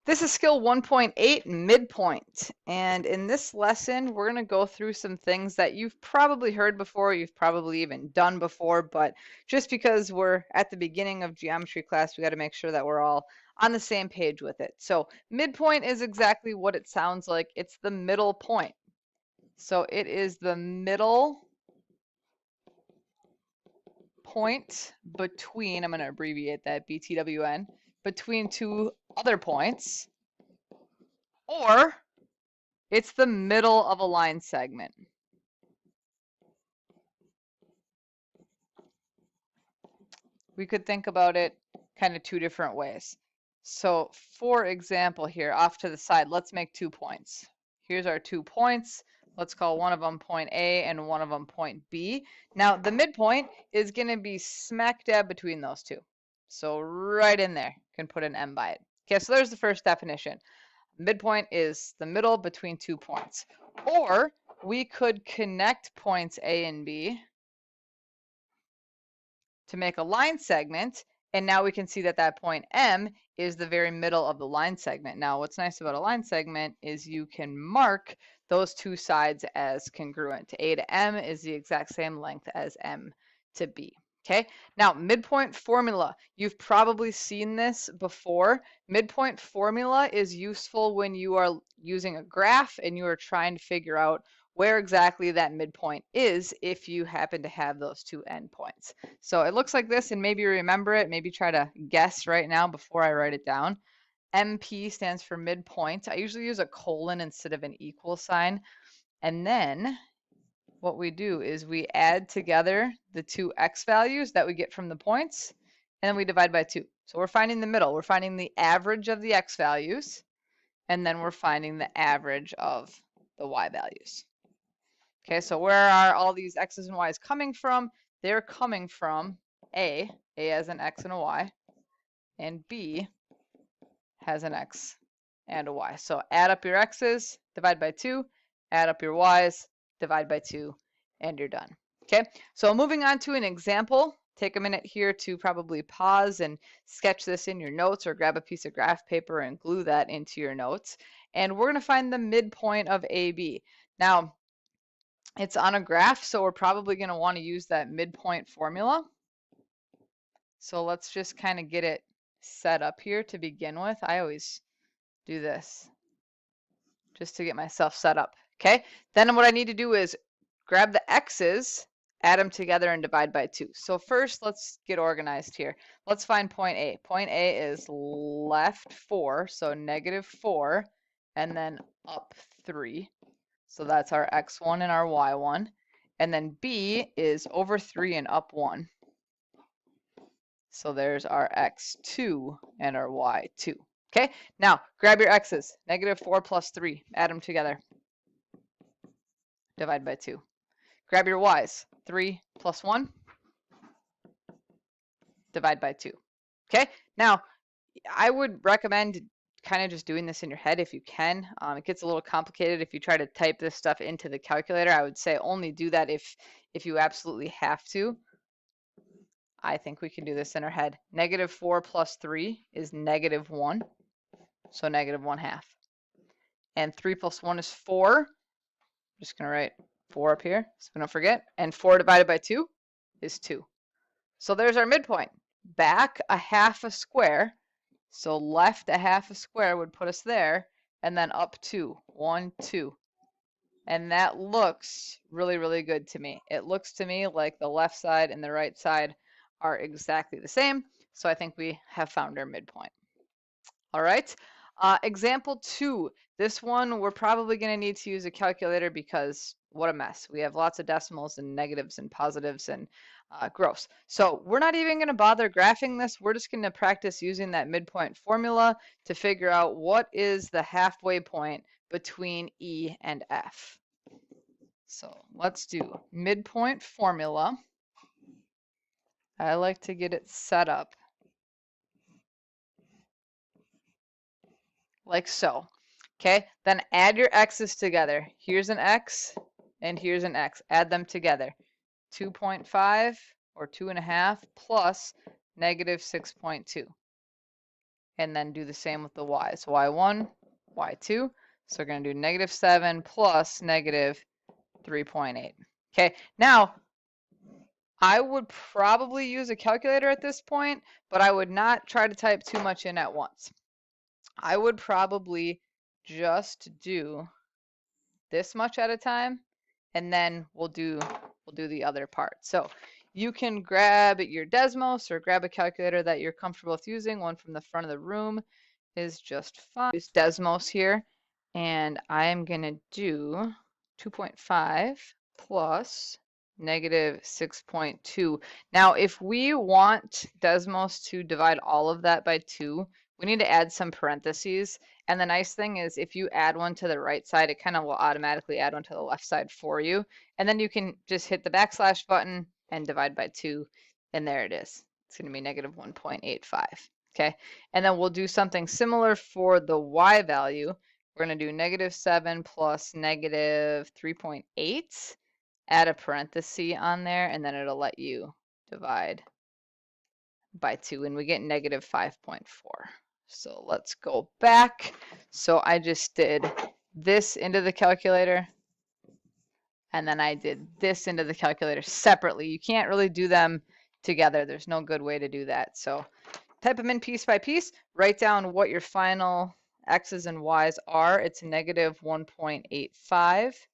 This is skill 1.8, midpoint. And in this lesson, we're going to go through some things that you've probably heard before, you've probably even done before, but just because we're at the beginning of geometry class, we got to make sure that we're all on the same page with it. So midpoint is exactly what it sounds like. It's the middle point. So it is the middle point between, I'm going to abbreviate that, BTWN, between two other points, or it's the middle of a line segment. We could think about it kind of two different ways. So for example here, off to the side, let's make 2 points. Here's our 2 points. Let's call one of them point A and one of them point B. Now the midpoint is going to be smack dab between those two. So right in there, you can put an M by it. Okay, so there's the first definition. Midpoint is the middle between 2 points. Or we could connect points A and B to make a line segment, and now we can see that that point M is the very middle of the line segment. Now, what's nice about a line segment is you can mark those two sides as congruent. A to M is the exact same length as M to B. Okay, now midpoint formula. You've probably seen this before. Midpoint formula is useful when you are using a graph and you are trying to figure out where exactly that midpoint is if you happen to have those two endpoints. So it looks like this, and maybe remember it, maybe try to guess right now before I write it down. MP stands for midpoint. I usually use a colon instead of an equal sign. And then what we do is we add together the two x values that we get from the points, and then we divide by 2. So we're finding the middle. We're finding the average of the x values, and then we're finding the average of the y values. Okay, so where are all these x's and y's coming from? They're coming from A has an x and a y, and B has an x and a y. So add up your x's, divide by 2, add up your y's, divide by 2, and you're done. Okay, so moving on to an example. Take a minute here to probably pause and sketch this in your notes, or grab a piece of graph paper and glue that into your notes. And we're going to find the midpoint of AB. Now, it's on a graph, so we're probably going to want to use that midpoint formula. So let's just kind of get it set up here to begin with. I always do this just to get myself set up. Okay, then what I need to do is grab the x's, add them together, and divide by 2. So first, let's get organized here. Let's find point A. Point A is left 4, so -4, and then up 3. So that's our x1 and our y1. And then B is over 3 and up 1. So there's our x2 and our y2. Okay, now grab your x's. -4 plus 3. Add them together. Divide by 2. Grab your y's. 3 plus 1. Divide by 2. Okay, now I would recommend kind of just doing this in your head if you can. It gets a little complicated if you try to type this stuff into the calculator. I would say only do that if you absolutely have to. I think we can do this in our head. -4 plus 3 is -1, so -1/2. And 3 plus 1 is 4. I'm just going to write 4 up here so we don't forget. And 4 divided by 2 is 2. So there's our midpoint. Back a half a square. So left a half a square would put us there, and then up 2, 1, 2. And that looks really, really good to me. It looks to me like the left side and the right side are exactly the same. So I think we have found our midpoint. All right. Example 2. This one, we're probably going to need to use a calculator because what a mess. We have lots of decimals and negatives and positives and gross. So we're not even going to bother graphing this. We're just going to practice using that midpoint formula to figure out what is the halfway point between E and F. So let's do midpoint formula. I like to get it set up like so. Okay, then add your x's together. Here's an x and here's an x. Add them together. 2.5 or 2.5 plus -6.2. and then do the same with the y. So y1, y2. So we're going to do -7 plus -3.8. Okay, now I would probably use a calculator at this point, but I would not try to type too much in at once. I would probably just do this much at a time, and then we'll do the other part. So you can grab your Desmos or grab a calculator that you're comfortable with using. One from the front of the room is just fine. Use Desmos here, and I am going to do 2.5 plus -6.2. Now, if we want Desmos to divide all of that by 2, we need to add some parentheses. And the nice thing is if you add one to the right side, it kind of will automatically add one to the left side for you. And then you can just hit the backslash button and divide by 2, and there it is. It's going to be -1.85. Okay, and then we'll do something similar for the y value. We're going to do -7 plus -3.8. Add a parenthesis on there, and then it'll let you divide by 2, and we get -5.4. So let's go back. So I just did this into the calculator, and then I did this into the calculator separately. You can't really do them together. There's no good way to do that. So type them in piece by piece. Write down what your final x's and y's are. It's -1.85,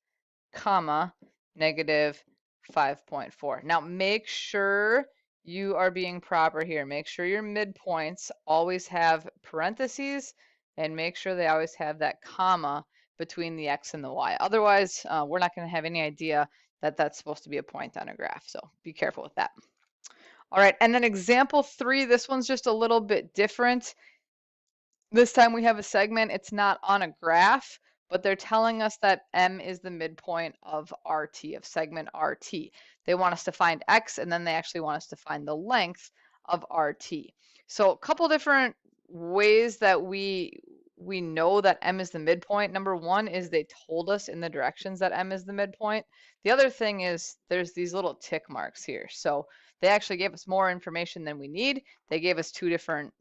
comma, -5.4. Now make sure you are being proper here. Make sure your midpoints always have parentheses, and make sure they always have that comma between the x and the y. Otherwise, we're not going to have any idea that that's supposed to be a point on a graph. So be careful with that. All right, and then example 3, this one's just a little bit different. This time we have a segment. It's not on a graph, but they're telling us that M is the midpoint of RT, of segment RT. They want us to find X, and then they actually want us to find the length of RT. So a couple different ways that we know that M is the midpoint. Number one is they told us in the directions that M is the midpoint. The other thing is there's these little tick marks here. So they actually gave us more information than we need. They gave us two different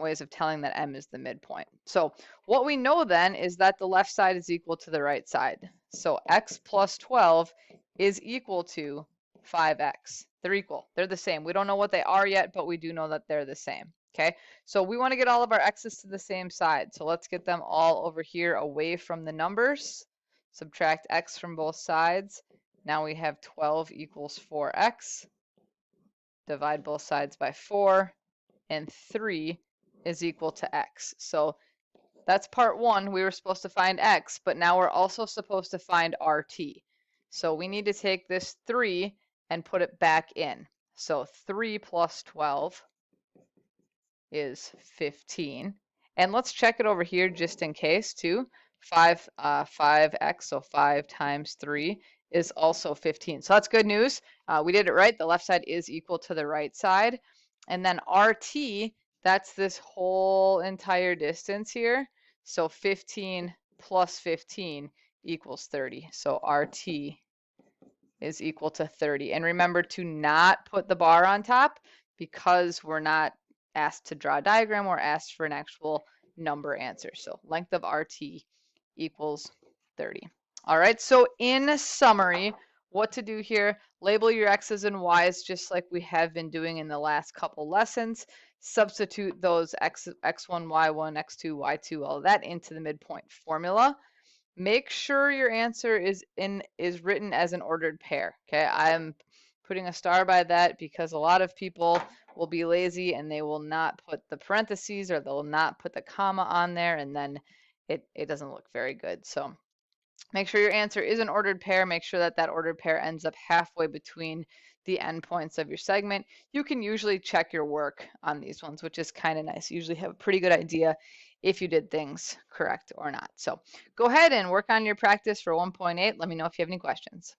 ways of telling that M is the midpoint. So what we know then is that the left side is equal to the right side. So x plus 12 is equal to 5x. They're equal. They're the same. We don't know what they are yet, but we do know that they're the same. Okay, so we want to get all of our x's to the same side. So let's get them all over here away from the numbers. Subtract x from both sides. Now we have 12 equals 4x. Divide both sides by 4, and 3 is equal to x. So that's part 1. We were supposed to find x, but now we're also supposed to find RT. So we need to take this 3 and put it back in. So 3 plus 12 is 15. And let's check it over here just in case too. 5x, so 5 times 3 is also 15. So that's good news. We did it right. The left side is equal to the right side. And then RT, that's this whole entire distance here. So 15 plus 15 equals 30. So RT is equal to 30. And remember to not put the bar on top because we're not asked to draw a diagram. We're asked for an actual number answer. So length of RT equals 30. All right, so in summary, what to do here, label your x's and y's just like we have been doing in the last couple lessons. Substitute those x1, y1, x2, y2, all of that into the midpoint formula. Make sure your answer is written as an ordered pair. Okay, I'm putting a star by that because a lot of people will be lazy and they will not put the parentheses or they'll not put the comma on there, and then it doesn't look very good. So make sure your answer is an ordered pair. Make sure that that ordered pair ends up halfway between the endpoints of your segment. You can usually check your work on these ones, which is kind of nice. You usually have a pretty good idea if you did things correct or not. So go ahead and work on your practice for 1.8. Let me know if you have any questions.